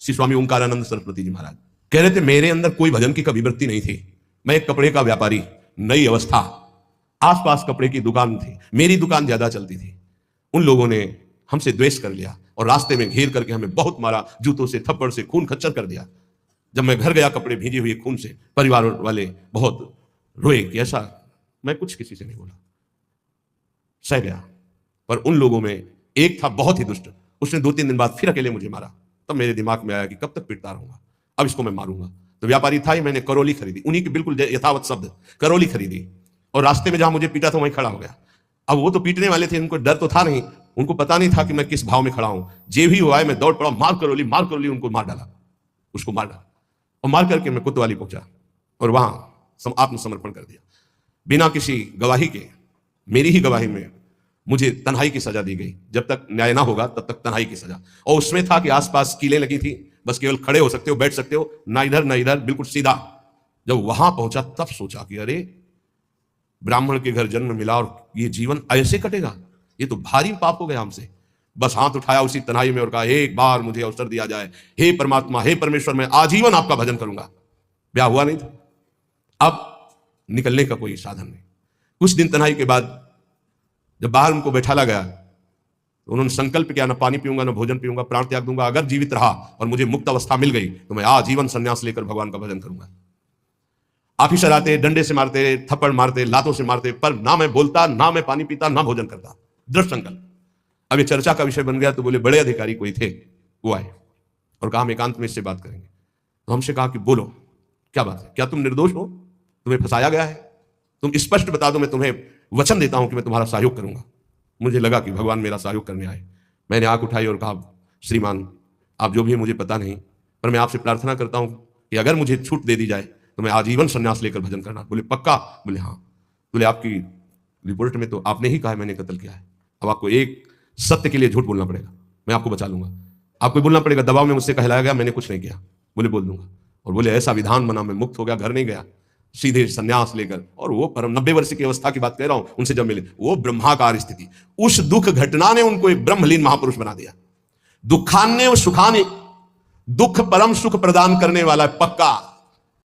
श्री स्वामी ओंकारानंद सरस्वती जी महाराज कह रहे थे, मेरे अंदर कोई भजन की कभी वृत्ति नहीं थी। मैं एक कपड़े का व्यापारी, नई अवस्था, आसपास कपड़े की दुकान थी, मेरी दुकान ज्यादा चलती थी। उन लोगों ने हमसे द्वेष कर लिया और रास्ते में घेर करके हमें बहुत मारा, जूतों से, थप्पड़ से, खून खच्चर कर दिया। जब मैं घर गया कपड़े भीजे हुए खून से, परिवार वाले बहुत रोए कि ऐसा। मैं कुछ किसी से नहीं बोला, सह गया। पर उन लोगों में एक था बहुत ही दुष्ट, उसने 2-3 दिन बाद फिर अकेले मुझे मारा। तब मेरे दिमाग में आया कि कब तक पिटता रहूंगा, अब इसको मैं मारूंगा। तो व्यापारी था ही, मैंने करोली खरीदी, उन्हीं के बिल्कुल यथावत शब्द, करोली खरीदी और रास्ते में जहां मुझे पीटा था वहीं खड़ा हो गया। अब वो तो पीटने वाले थे, उनको डर तो था नहीं, उनको पता नहीं था कि मैं किस भाव में खड़ा हूं। जे भी हुआ है मैं दौड़ पड़ा, मार करोली, उनको मार डाला, उसको मार डाला और मार करके मैं कोतवाली पहुंचा और वहां आत्मसमर्पण कर दिया। बिना किसी गवाही के, मेरी ही गवाही में मुझे तन्हाई की सजा दी गई। जब तक न्याय ना होगा तब तक तन्हाई की सजा। और उसमें था कि आसपास कीलें लगी थी, बस केवल खड़े हो सकते हो, बैठ सकते हो, ना इधर ना इधर, बिल्कुल सीधा। जब वहां पहुंचा तब सोचा कि अरे, ब्राह्मण के घर जन्म मिला और ये जीवन ऐसे कटेगा, ये तो भारी पाप हो गया हमसे। बस हाथ उठाया उसी तन्हाई में और कहा, एक बार मुझे अवसर दिया जाए, हे परमात्मा, हे परमेश्वर, मैं आजीवन आपका भजन करूंगा। ब्याह हुआ नहीं था, अब निकलने का कोई साधन नहीं। कुछ दिन तन्हाई के बाद जब बाहर उनको बैठाला गया तो उन्होंने संकल्प किया, ना पानी पीऊंगा, ना भोजन पीऊंगा, प्राण त्याग दूंगा। अगर जीवित रहा और मुझे मुक्त अवस्था मिल गई तो मैं आजीवन संन्यास लेकर भगवान का भजन करूंगा। ऑफिसर आते, डंडे से मारते, थप्पड़ मारते, लातों से मारते, पर ना मैं बोलता, ना मैं पानी पीता, ना भोजन करता। दृढ़ संकल्प। अब ये चर्चा का विषय बन गया तो बोले बड़े अधिकारी कोई थे, वो आए और कहा हम एकांत में इससे बात करेंगे। तो हमसे कहा कि बोलो क्या बात है, क्या तुम निर्दोष हो, तुम्हें फंसाया गया है, तुम स्पष्ट बता दो, मैं तुम्हें वचन देता हूं कि मैं तुम्हारा सहयोग करूंगा। मुझे लगा कि भगवान मेरा सहयोग करने आए। मैंने आंख उठाई और कहा, श्रीमान, आप जो भी, मुझे पता नहीं, पर मैं आपसे प्रार्थना करता हूं कि अगर मुझे छूट दे दी जाए तो मैं आजीवन संन्यास लेकर भजन करना। बोले पक्का? बोले हाँ। बोले आपकी रिपोर्ट में तो आपने ही कहा मैंने कत्ल किया है, अब आपको एक सत्य के लिए झूठ बोलना पड़ेगा, मैं आपको बचा लूंगा। आपको बोलना पड़ेगा दबाव में मुझसे कहलाया गया, मैंने कुछ नहीं किया। बोले बोल दूंगा। और बोले ऐसा विधान बना, मैं मुक्त हो गया, घर नहीं गया, सीधे संन्यास लेकर। और वो परम 90 वर्ष की अवस्था की बात कह रहा हूं, उनसे जब मिले, वो ब्रह्माकार स्थिति, उस दुख घटना ने उनको एक ब्रह्मलीन महापुरुष बना दिया। दुखान्य व सुखान्य, दुख परम सुख प्रदान करने वाला पक्का।